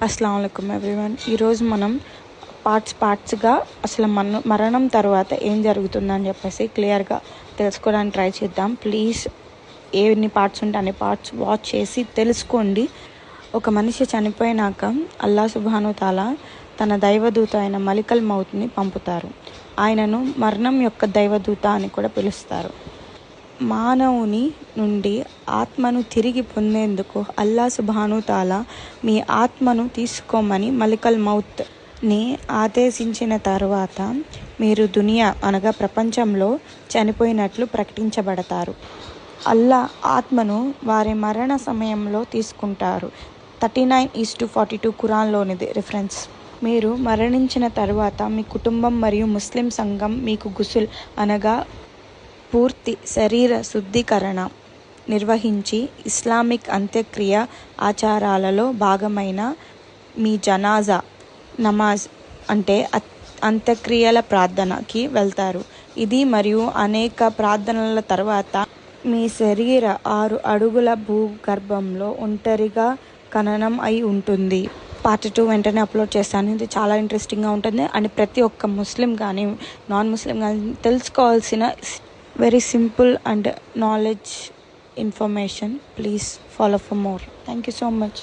అస్సలాము అలైకుం ఎవ్రీవన్. ఈరోజు మనం పార్ట్స్గా అసలు మరణం తర్వాత ఏం జరుగుతుందని చెప్పేసి క్లియర్గా తెలుసుకోవడానికి ట్రై చేద్దాం. ప్లీజ్ ఎన్ని పార్ట్స్ ఉంటే అన్ని పార్ట్స్ వాచ్ చేసి తెలుసుకోండి. ఒక మనిషి చనిపోయినాక అల్లా సుబ్హాను తాలా తన దైవదూత అయిన మలికల్ మౌత్ని పంపుతారు. ఆయనను మరణం యొక్క దైవదూత అని కూడా పిలుస్తారు. మానవుని నుండి ఆత్మను తిరిగి పొందేందుకు అల్లా సుబ్హాను తాలా మీ ఆత్మను తీసుకోమని మలికల్ మౌత్ని ఆదేశించిన తర్వాత మీరు దునియా అనగా ప్రపంచంలో చనిపోయినట్లు ప్రకటించబడతారు. అల్లా ఆత్మను వారి మరణ సమయంలో తీసుకుంటారు. 39:42 ఖురాన్లోనిది రిఫరెన్స్. మీరు మరణించిన తర్వాత మీ కుటుంబం మరియు ముస్లిం సంఘం మీకు గుసుల్ అనగా పూర్తి శరీర శుద్ధీకరణ నిర్వహించి ఇస్లామిక్ అంత్యక్రియ ఆచారాలలో భాగమైన మీ జనాజా నమాజ్ అంటే అంత్యక్రియల ప్రార్థనకి వెళ్తారు. ఇది మరియు అనేక ప్రార్థనల తర్వాత మీ శరీర 6 అడుగుల భూగర్భంలో ఒంటరిగా ఖననం అయి ఉంటుంది. పార్ట్ 2 వెంటనే అప్లోడ్ చేస్తాను. ఇది చాలా ఇంట్రెస్టింగ్గా ఉంటుంది అండ్ ప్రతి ఒక్క ముస్లిం కానీ నాన్ ముస్లిం కానీ తెలుసుకోవాల్సిన very simple and knowledge information. Please follow for more. Thank you so much.